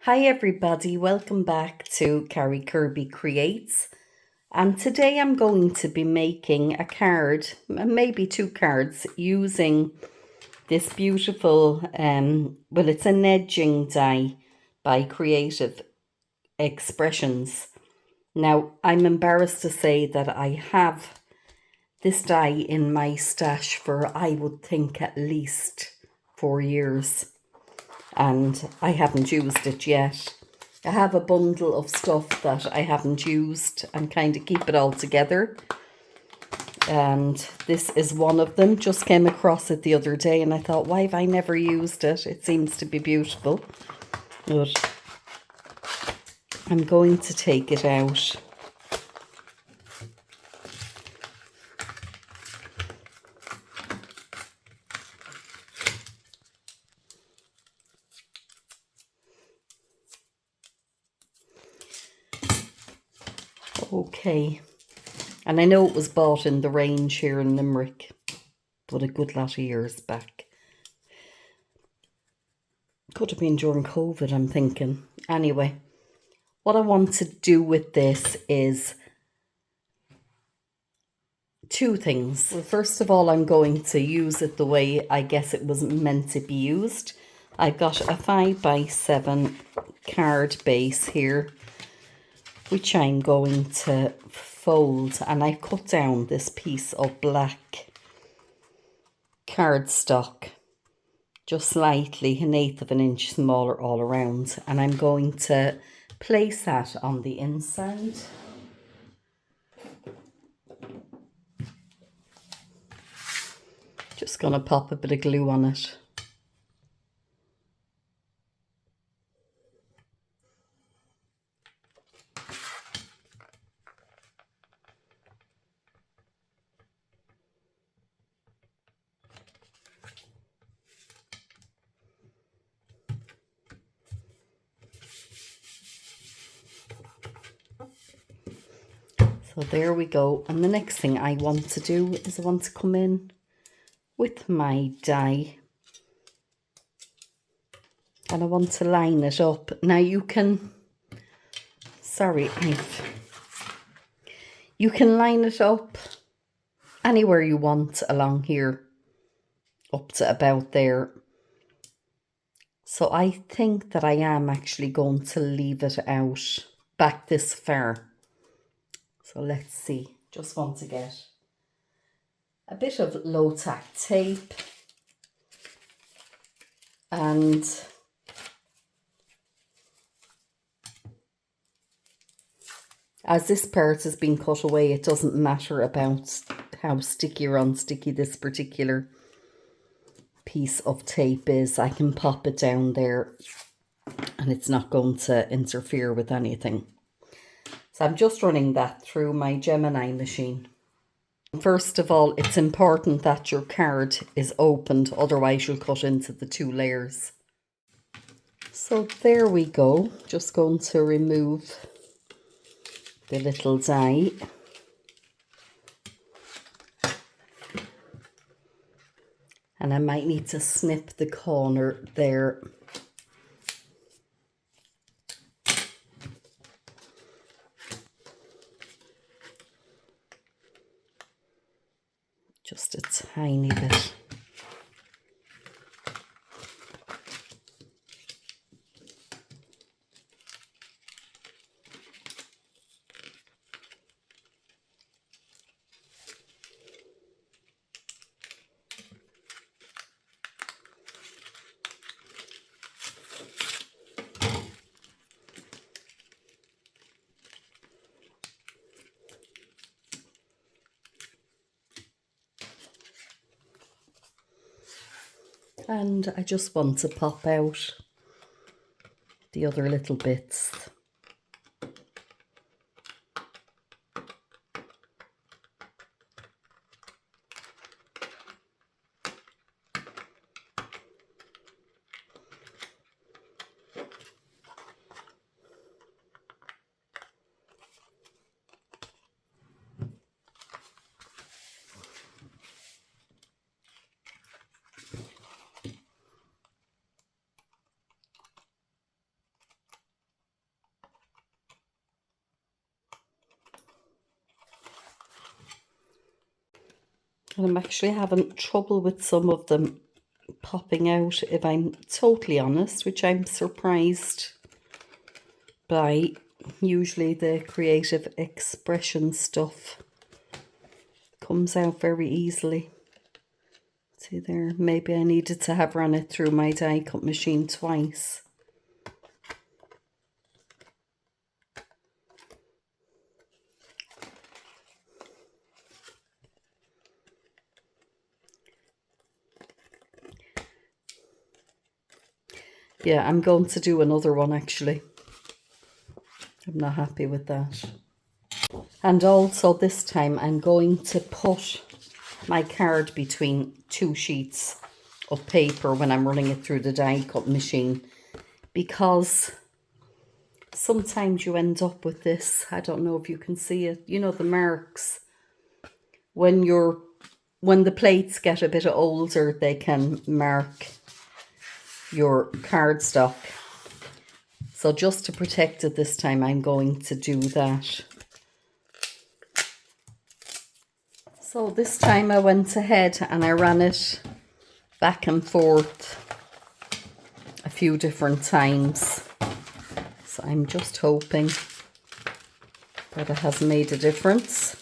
Hi everybody, welcome back to Carrie Kirby Creates, and today I'm going to be making a card, maybe two cards, using this beautiful, well, it's an edging die by Creative Expressions. Now, I'm embarrassed to say that I have this die in my stash for, I would think, at least 4 years, and I haven't used it yet. I have a bundle of stuff that I haven't used and kind of keep it all together. And this is one of them. Just came across it the other day and I thought, why have I never used it? It seems to be beautiful. But I'm going to take it out. Okay. And I know it was bought in the range here in Limerick, but a good lot of years back. Could have been during COVID, I'm thinking. Anyway, what I want to do with this is two things. Well, first of all, I'm going to use it the way I guess it was meant to be used. I've got a 5x7 card base here, which I'm going to fold, and I've cut down this piece of black cardstock just slightly, 1/8 of an inch smaller all around, and I'm going to place that on the inside. Just gonna pop a bit of glue on it. So there we go. And the next thing I want to do is I want to come in with my die and I want to line it up. Now you can, you can line it up anywhere you want along here, up to about there. So I think that I am actually going to leave it out back this far. So let's see, just want to get a bit of low-tack tape and as this part has been cut away, it doesn't matter about how sticky or unsticky this particular piece of tape is. I can pop it down there and it's not going to interfere with anything. So I'm just running that through my Gemini machine. First of all, it's important that your card is opened, otherwise you'll cut into the two layers. So there we go. Just going to remove the little die. And I might need to snip the corner there. Just a tiny bit. And I just want to pop out the other little bits. And I'm actually having trouble with some of them popping out, if I'm totally honest, which I'm surprised by. Usually the creative expression stuff comes out very easily. See there, maybe I needed to have run it through my die cut machine twice. Yeah, I'm going to do another one actually. I'm not happy with that. And also this time I'm going to put my card between two sheets of paper when I'm running it through the die cut machine, because sometimes you end up with this, I don't know if you can see it, you know, the marks. When the plates get a bit older, they can mark your cardstock. So just to protect it this time, I'm going to do that. So this time I went ahead and I ran it back and forth a few different times. So I'm just hoping that it has made a difference.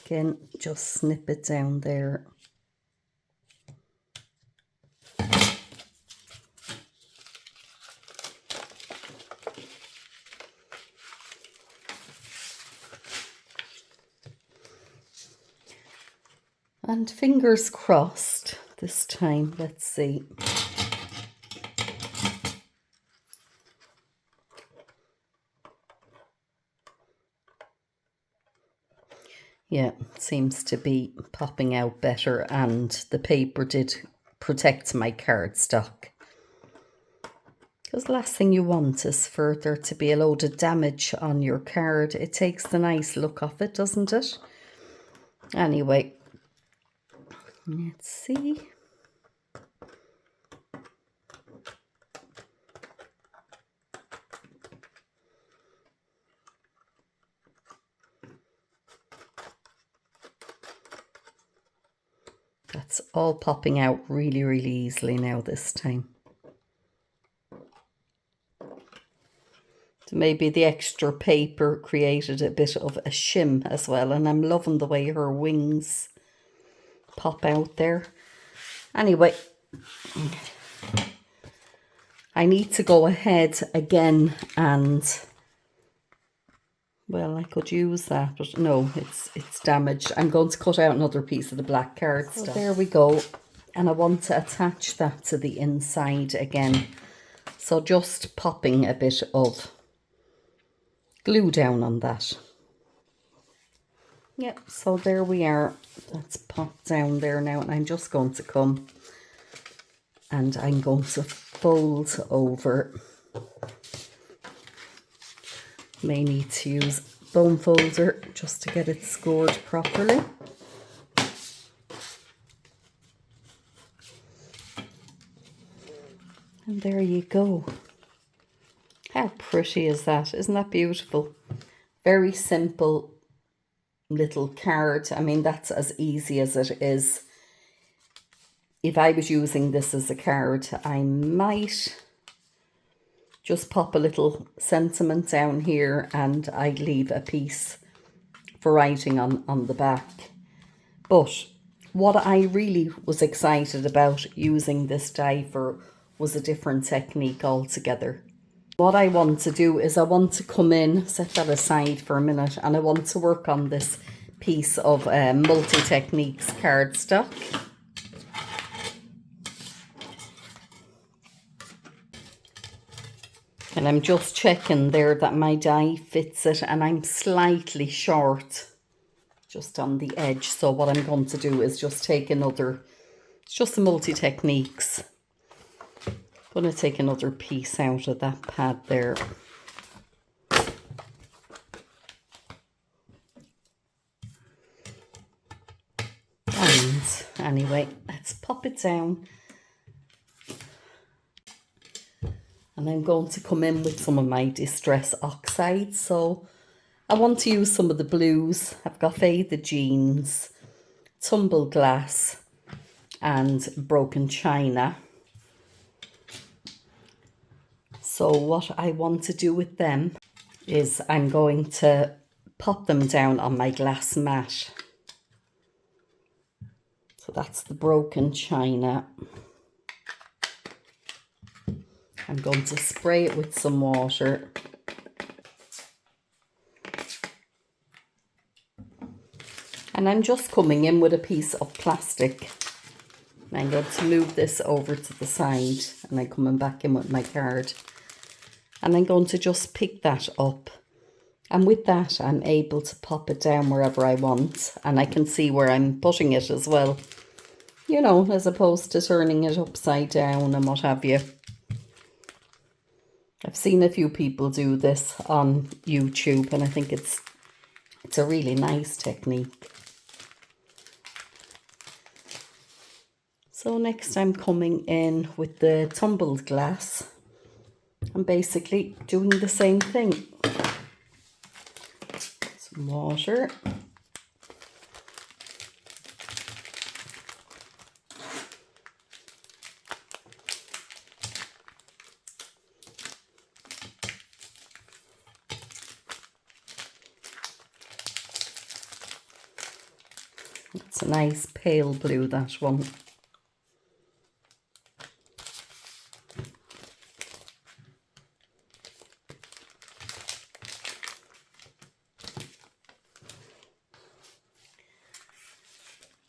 Again, just snip it down there. And fingers crossed this time, let's see. Yeah, it seems to be popping out better, and the paper did protect my cardstock. Because the last thing you want is for there to be a load of damage on your card. It takes the nice look of it, doesn't it? Anyway, let's see. That's all popping out really, really easily now this time. Maybe the extra paper created a bit of a shim as well, and I'm loving the way her wings pop out there. Anyway, I need to go ahead again and, well, I could use that, but no, it's damaged. I'm going to cut out another piece of the black cardstock. So there we go. And I want to attach that to the inside again. So just popping a bit of glue down on that. Yep, so there we are. That's popped down there now, and I'm just going to come and I'm going to fold over. May need to use bone folder just to get it scored properly. And there you go. How pretty is that? Isn't that beautiful? Very simple little card. I mean, that's as easy as it is. If I was using this as a card, I might just pop a little sentiment down here and I'd leave a piece for writing on the back. But what I really was excited about using this die for was a different technique altogether. What I want to do is I want to come in, set that aside for a minute, and I want to work on this piece of Multi-Techniques cardstock. And I'm just checking there that my die fits it, and I'm slightly short just on the edge. So what I'm going to do is just take another, it's just the Multi-Techniques going to take another piece out of that pad there. And anyway, let's pop it down. And I'm going to come in with some of my Distress Oxides. So I want to use some of the blues. I've got Faded Jeans, Tumbled Glass and Broken China. So what I want to do with them is I'm going to pop them down on my glass mat. So that's the Broken China. I'm going to spray it with some water. And I'm just coming in with a piece of plastic. And I'm going to move this over to the side, and I'm coming back in with my card. And I'm going to just pick that up. And with that, I'm able to pop it down wherever I want. And I can see where I'm putting it as well. You know, as opposed to turning it upside down and what have you. I've seen a few people do this on YouTube, and I think it's a really nice technique. So next I'm coming in with the tumbled glass. I'm basically doing the same thing. Some water. It's a nice pale blue, that one.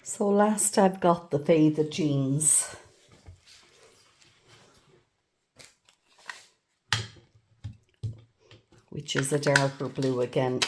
So last I've got the Faded Jeans. Which is a darker blue again.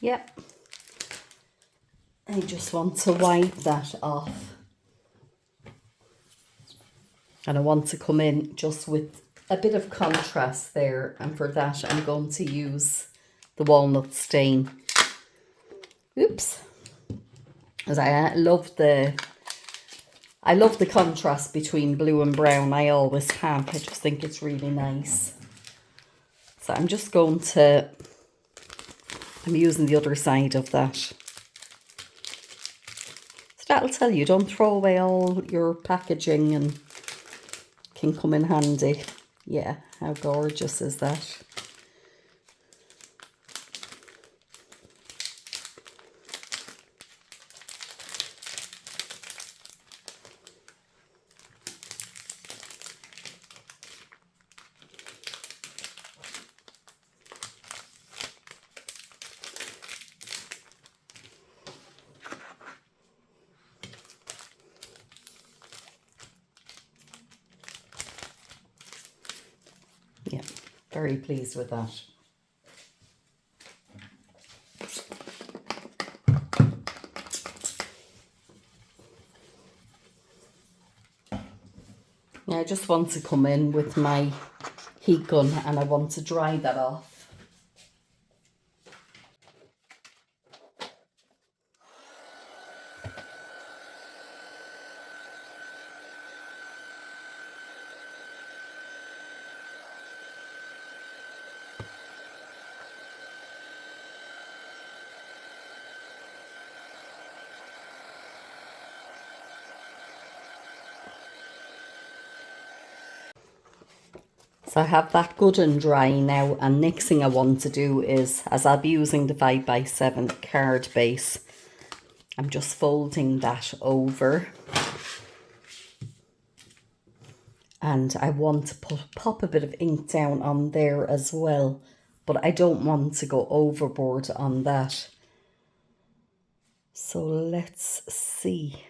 Yep. I just want to wipe that off. And I want to come in just with a bit of contrast there. And for that, I'm going to use the Walnut Stain. Oops. As I love the contrast between blue and brown. I always have. I just think it's really nice. So I'm just going to, I'm using the other side of that. So that'll tell you, don't throw away all your packaging, and can come in handy. Yeah, how gorgeous is that? Yeah, very pleased with that. Now I just want to come in with my heat gun and I want to dry that off. So I have that good and dry now, and next thing I want to do is, as I'll be using the 5x7 card base, I'm just folding that over. And I want to pop a bit of ink down on there as well, but I don't want to go overboard on that. So let's see.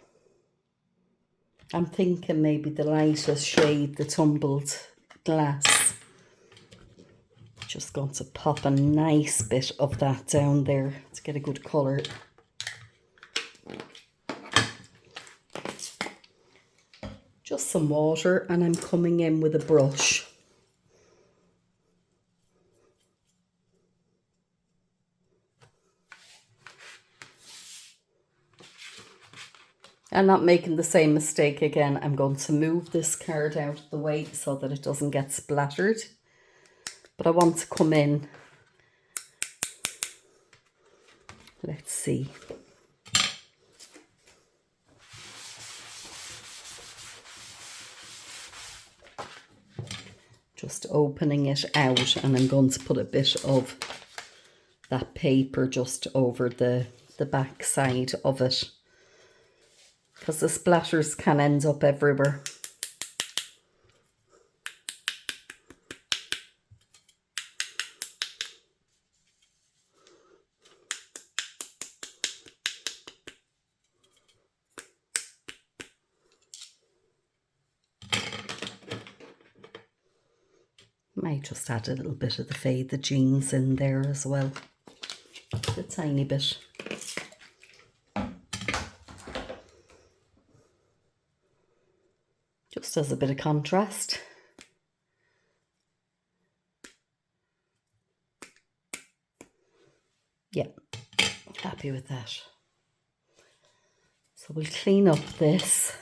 I'm thinking maybe the lightest shade, the Tumbled glass. Just going to pop a nice bit of that down there to get a good colour. Just some water, and I'm coming in with a brush. I'm not making the same mistake again. I'm going to move this card out of the way so that it doesn't get splattered. But I want to come in. Let's see. Just opening it out, and I'm going to put a bit of that paper just over the back side of it, because the splatters can end up everywhere. Might just add a little bit of the faded jeans in there as well, a tiny bit. Just as a bit of contrast. Yeah, happy with that. So we'll clean up this.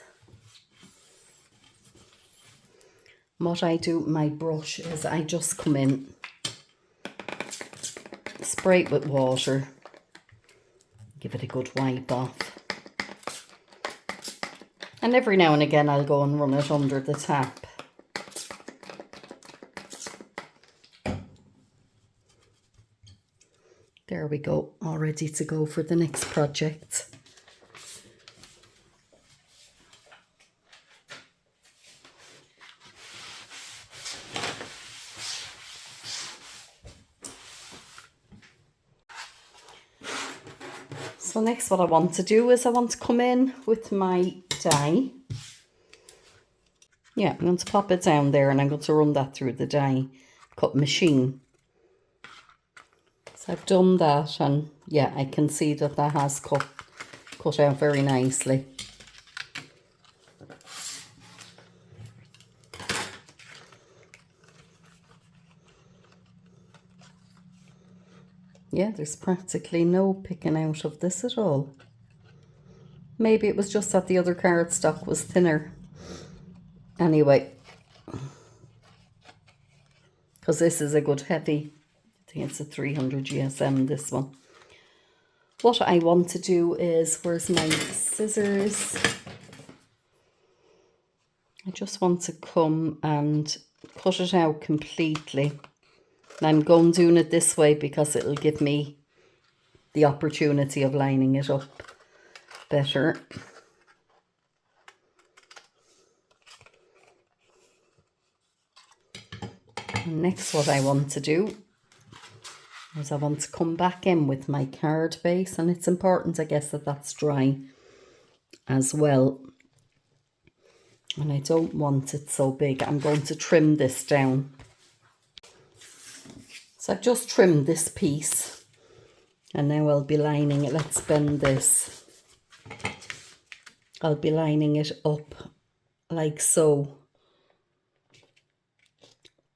What I do with my brush is I just come in, spray it with water, give it a good wipe off. And every now and again I'll go and run it under the tap. There we go, all ready to go for the next project. So next what I want to do is I want to come in with my die. Yeah, I'm going to pop it down there, and I'm going to run that through the die cut machine. So I've done that, and yeah, I can see that that has cut out very nicely. Yeah, there's practically no picking out of this at all. Maybe it was just that the other cardstock was thinner. Anyway, because this is a good heavy, I think it's a 300 GSM, this one. What I want to do is, where's my scissors? I just want to come and cut it out completely. And I'm going doing it this way because it'll give me the opportunity of lining it up better. And next what I want to do is I want to come back in with my card base, and it's important, I guess, that that's dry as well. And I don't want it so big. I'm going to trim this down. So I've just trimmed this piece, and now I'll be lining it. Let's bend this. I'll be lining it up like so.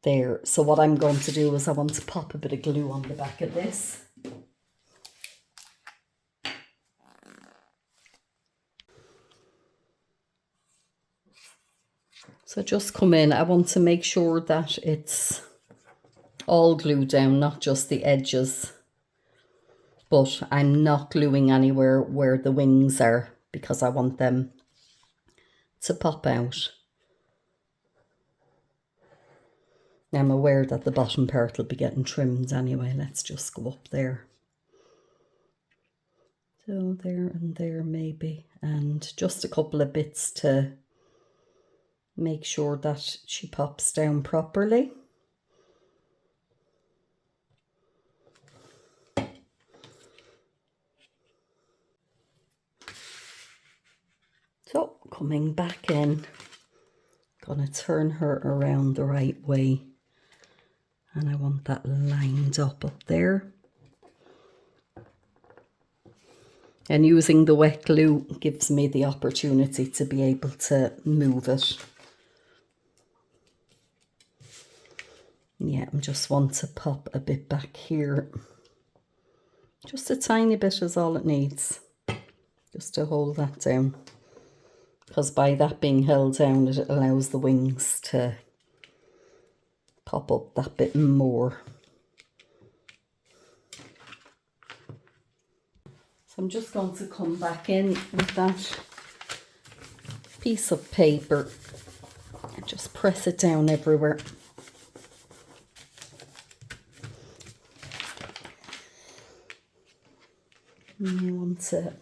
There. So what I'm going to do is I want to pop a bit of glue on the back of this. So just come in. I want to make sure that it's all glued down, not just the edges. But I'm not gluing anywhere where the wings are because I want them to pop out. I'm aware that the bottom part will be getting trimmed anyway. Let's just go up there. So there and there maybe, and just a couple of bits to make sure that she pops down properly. So coming back in, gonna turn her around the right way, and I want that lined up there. And using the wet glue gives me the opportunity to be able to move it. Yeah, I just want to pop a bit back here. Just a tiny bit is all it needs, just to hold that down. Because by that being held down, it allows the wings to pop up that bit more. So I'm just going to come back in with that piece of paper and just press it down everywhere. And you want to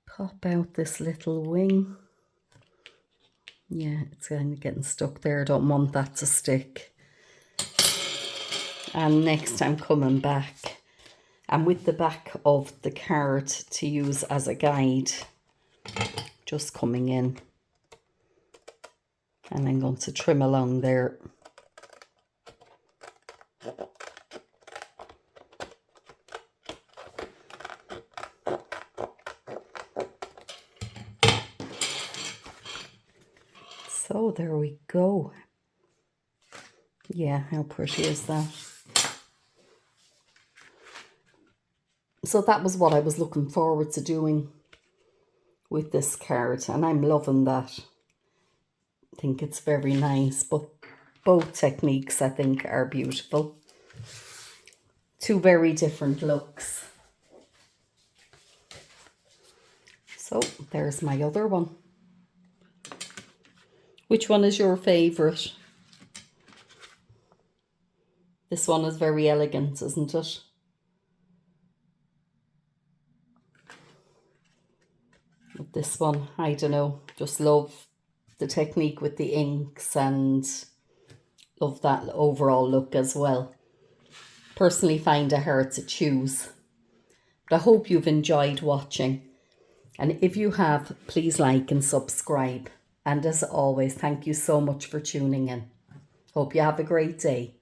pop out this little wing. Yeah, it's kind of getting stuck there. I don't want that to stick. And next I'm coming back, and with the back of the card to use as a guide, just coming in, and I'm going to trim along there. So there we go. Yeah, how pretty is that? So that was what I was looking forward to doing with this card, and I'm loving that. I think it's very nice, but both techniques I think are beautiful. Two very different looks. So there's my other one. Which one is your favourite? This one is very elegant, isn't it? But this one, I don't know, just love the technique with the inks and love that overall look as well. Personally find it hard to choose. But I hope you've enjoyed watching. And if you have, please like and subscribe. And as always, thank you so much for tuning in. Hope you have a great day.